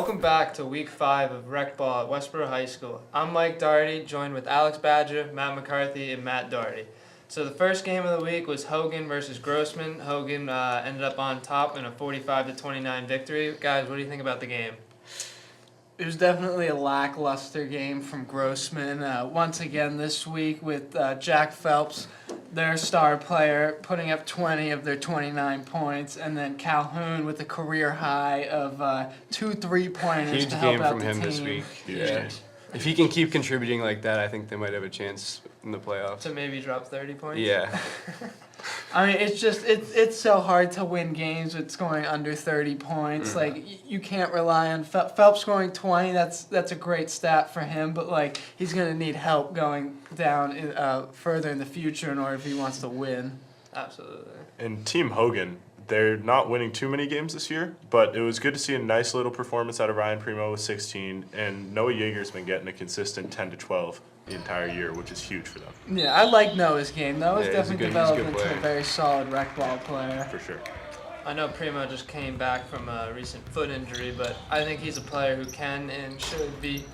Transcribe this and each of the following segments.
Welcome back to Week 5 of Rec Ball at Westboro High School. I'm Mike Doherty, joined with Alex Badger, Matt McCarthy, and Matt Doherty. So the first game of the week was Hogan versus Grossman. Hogan ended up on top in a 45-29 victory. Guys, what do you think about the game? It was definitely a lackluster game from Grossman. Once again this week with Jack Phelps, their star player, putting up 20 of their 29 points, and then Calhoun with a career high of 2 3-pointers Huge to help game out from the him team. this week. Yeah. If he can keep contributing like that, I think they might have a chance in the playoffs. To maybe drop 30 points? Yeah. I mean, it's so hard to win games with scoring under 30 points. Like, you can't rely on Phelps scoring 20. That's a great stat for him, but like he's gonna need help going down further in the future in order if he wants to win. Absolutely. And Team Hogan, they're not winning too many games this year, but it was good to see a nice little performance out of Ryan Primo with 16, and Noah Yeager's been getting a consistent 10 to 12 the entire year, which is huge for them. Yeah, I like Noah's game. Noah's Yeah, he's definitely a developed good into a player. very solid rec ball player. For sure. I know Primo just came back from a recent foot injury, but I think he's a player who can and should be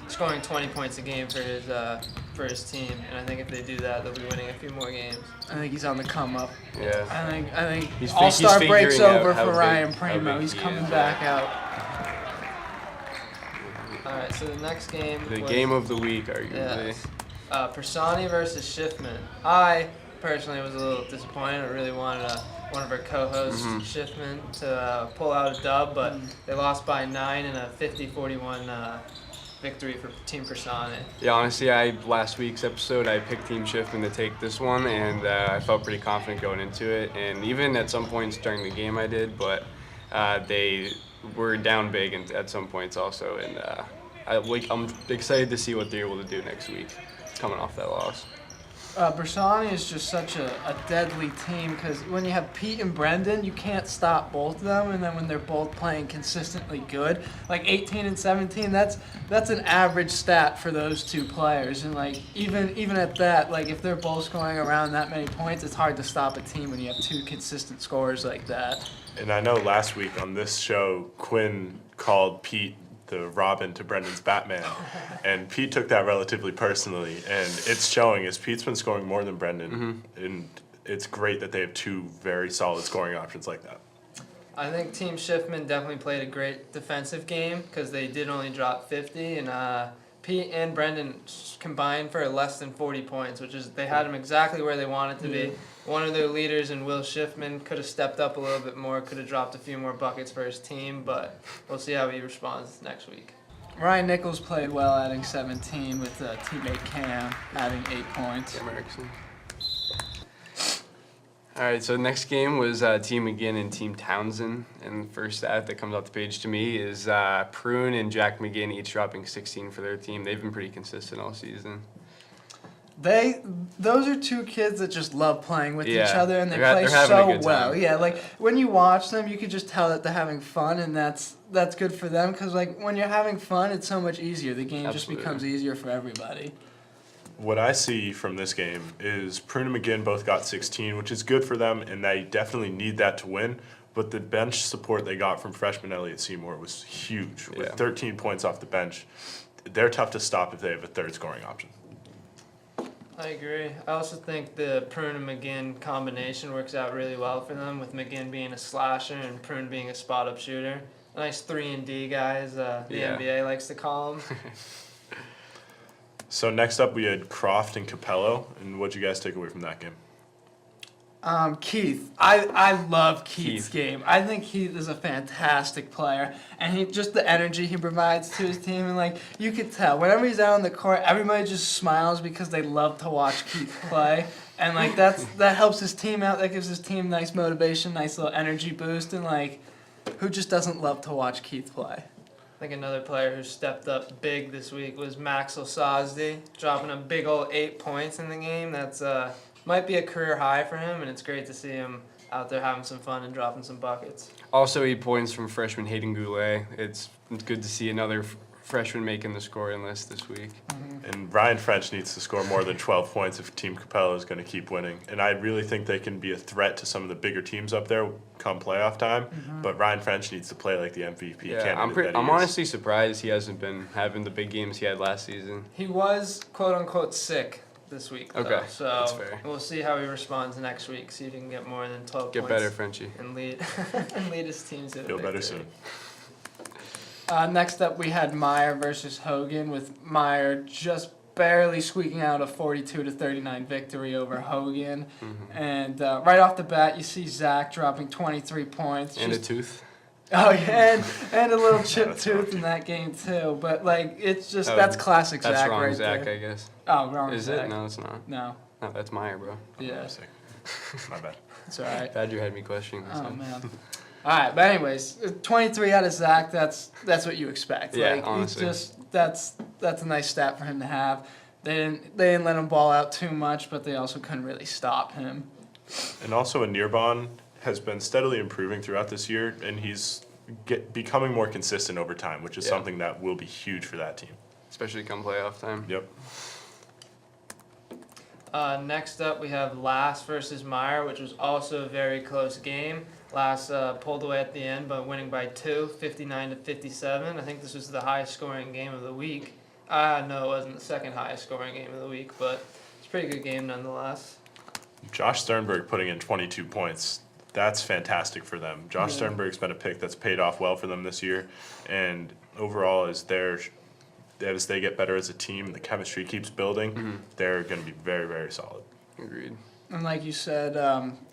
scoring 20 points a game for his team. And I think if they do that, they'll be winning a few more games. I think he's on the come up. Yeah. I think He's All-Star breaks figuring out over how for big- Ryan how Primo. big He's he coming is, back yeah. out. All right, so the next game The was, game of the week, arguably. Persani versus Schiffman. I personally was a little disappointed. I really wanted one of our co-hosts, Schiffman, to pull out a dub, but they lost by 9 in a 50-41 victory for Team Persani. Yeah, honestly, last week's episode, I picked Team Schiffman to take this one, and I felt pretty confident going into it. And even at some points during the game I did, but they were down big at some points also. And I'm excited to see what they're able to do next week, coming off that loss. Bersani is just such a deadly team because when you have Pete and Brendan, you can't stop both of them, and then when they're both playing consistently good, like 18 and 17, that's an average stat for those two players. And like even at that, like if they're both scoring around that many points, it's hard to stop a team when you have two consistent scorers like that. And I know last week on this show, Quinn called Pete the Robin to Brendan's Batman, and Pete took that relatively personally, and it's showing as Pete's been scoring more than Brendan, and it's great that they have two very solid scoring options like that. I think Team Schiffman definitely played a great defensive game because they did only drop 50, and Pete and Brendan combined for less than 40 points, which is they had them exactly where they wanted to be. One of their leaders in Will Schiffman could have stepped up a little bit more, could have dropped a few more buckets for his team, but we'll see how he responds next week. Ryan Nichols played well, adding 17 with teammate Cam adding 8 points. Cam Erickson. All right, so the next game was Team McGinn and Team Townsend. And the first stat that comes off the page to me is Prune and Jack McGinn each dropping 16 for their team. They've been pretty consistent all season. Those are two kids that just love playing with each Yeah, other, and they they're play having a so good well. time. Yeah, like when you watch them, you could just tell that they're having fun, and that's good for them. Because like when you're having fun, it's so much easier. The game just Absolutely. becomes easier for everybody. What I see from this game is Prune and McGinn both got 16, which is good for them, and they definitely need that to win. But the bench support they got from freshman Elliott Seymour was huge. With Yeah. 13 points off the bench, they're tough to stop if they have a third scoring option. I agree. I also think the Prune and McGinn combination works out really well for them, with McGinn being a slasher and Prune being a spot-up shooter. A nice 3-and-D guys, the Yeah. NBA likes to call them. So next up we had Croft and Capello, and what'd you guys take away from that game? Keith, I love Keith's Keith. game. I think Keith is a fantastic player, and just the energy he provides to his team, and like you could tell whenever he's out on the court, everybody just smiles because they love to watch Keith play, and like that helps his team out. That gives his team nice motivation, nice little energy boost, and like who just doesn't love to watch Keith play? I think another player who stepped up big this week was Maxwell Sosdy, dropping a big old 8 points in the game. That's might be a career high for him, and it's great to see him out there having some fun and dropping some buckets. Also 8 points from freshman Hayden Goulet. It's good to see another freshman making the scoring list this week. And Ryan French needs to score more than 12 points if Team Capella is going to keep winning. And I really think they can be a threat to some of the bigger teams up there come playoff time. But Ryan French needs to play like the MVP Yeah, candidate that he I'm is. honestly surprised he hasn't been having the big games he had last season. He was quote unquote sick this week, though. Okay, So that's fair. we'll see how he responds next week. See if he can get more than 12 Get points. better, Frenchie. And lead and lead his team to the Feel better victory. soon. Next up, we had Meyer versus Hogan, with Meyer just barely squeaking out a 42-39 victory over Hogan. And right off the bat, you see Zach dropping 23 points. And a just- tooth. Oh yeah, and a little chipped That's tooth rocky. in that game too. But like, it's just Oh, that's classic That's Zach wrong, right Zach, there. I guess. Oh, wrong Is Zach. it? No, it's not. No, No, that's Meyer, bro. yeah, I'm sick. My bad. it's all right. Bad you had me questioning this. Oh man. All right, but anyways, 23 out of Zach. That's what you expect. Yeah, like, honestly. It's just that's a nice stat for him to have. They didn't let him ball out too much, but they also couldn't really stop him. And also, Anirban has been steadily improving throughout this year, and he's becoming more consistent over time, which is Yeah. something that will be huge for that team. Especially come playoff time. Yep. Next up, we have Lass versus Meyer, which was also a very close game. Lass pulled away at the end, but winning by 2, 59-57. I think this was the highest scoring game of the week. No, it wasn't the second highest scoring game of the week, but it's a pretty good game nonetheless. Josh Sternberg putting in 22 points. That's fantastic for them. Josh Sternberg's been a pick that's paid off well for them this year, and overall, as they get better as a team, the chemistry keeps building. They're going to be very, very solid. Agreed. And like you said,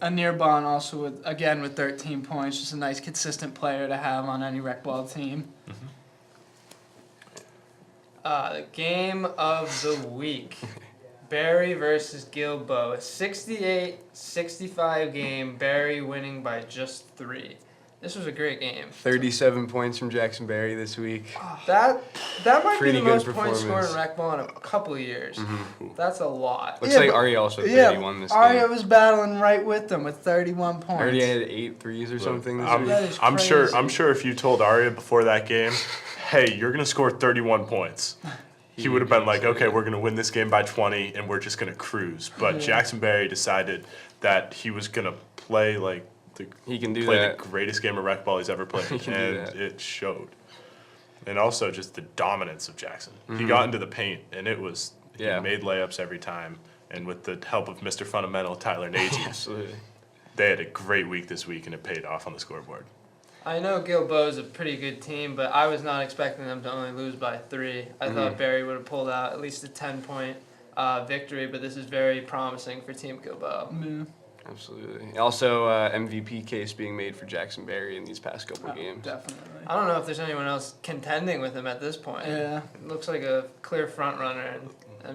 Anirban also with 13 points, just a nice consistent player to have on any rec ball team. The game of the week. Barry versus Guilbeau. A 68-65 game, Barry winning by just 3. This was a great game. 37 points from Jackson Berry this week. That might Pretty be the good most points scored in performance. rec ball in a couple of years. That's a lot. Looks Yeah, like but- Arya also had Yeah, 31 this Arya game. was battling right with them with 31 points. Arya had 8 threes or something this That week. is I'm crazy. sure if you told Arya before that game, hey, you're going to score 31 points, he would have been like, okay, we're going to win this game by 20 and we're just going to cruise. But Jackson Berry decided that he was going to play like He can do play that. the greatest game of rec ball he's ever played, He can do and that. it showed. And also just the dominance of Jackson. Mm-hmm. He got into the paint, and he Yeah. made layups every time. And with the help of Mr. Fundamental, Tyler Nagy, Absolutely. they had a great week this week, and it paid off on the scoreboard. I know Guilbeau is a pretty good team, but I was not expecting them to only lose by 3. I thought Barry would have pulled out at least a 10-point victory, but this is very promising for Team Guilbeau. Yeah, Absolutely. Also, MVP case being made for Jackson Berry in these past couple games. definitely. I don't know if there's anyone else contending with him at this point. Yeah. It looks like a clear front runner and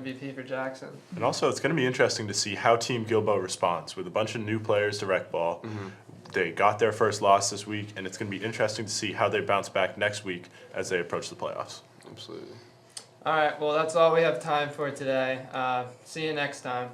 MVP for Jackson. And also, it's going to be interesting to see how Team Guilbeau responds with a bunch of new players to rec ball. They got their first loss this week, and it's going to be interesting to see how they bounce back next week as they approach the playoffs. Absolutely. All right, well, that's all we have time for today. See you next time.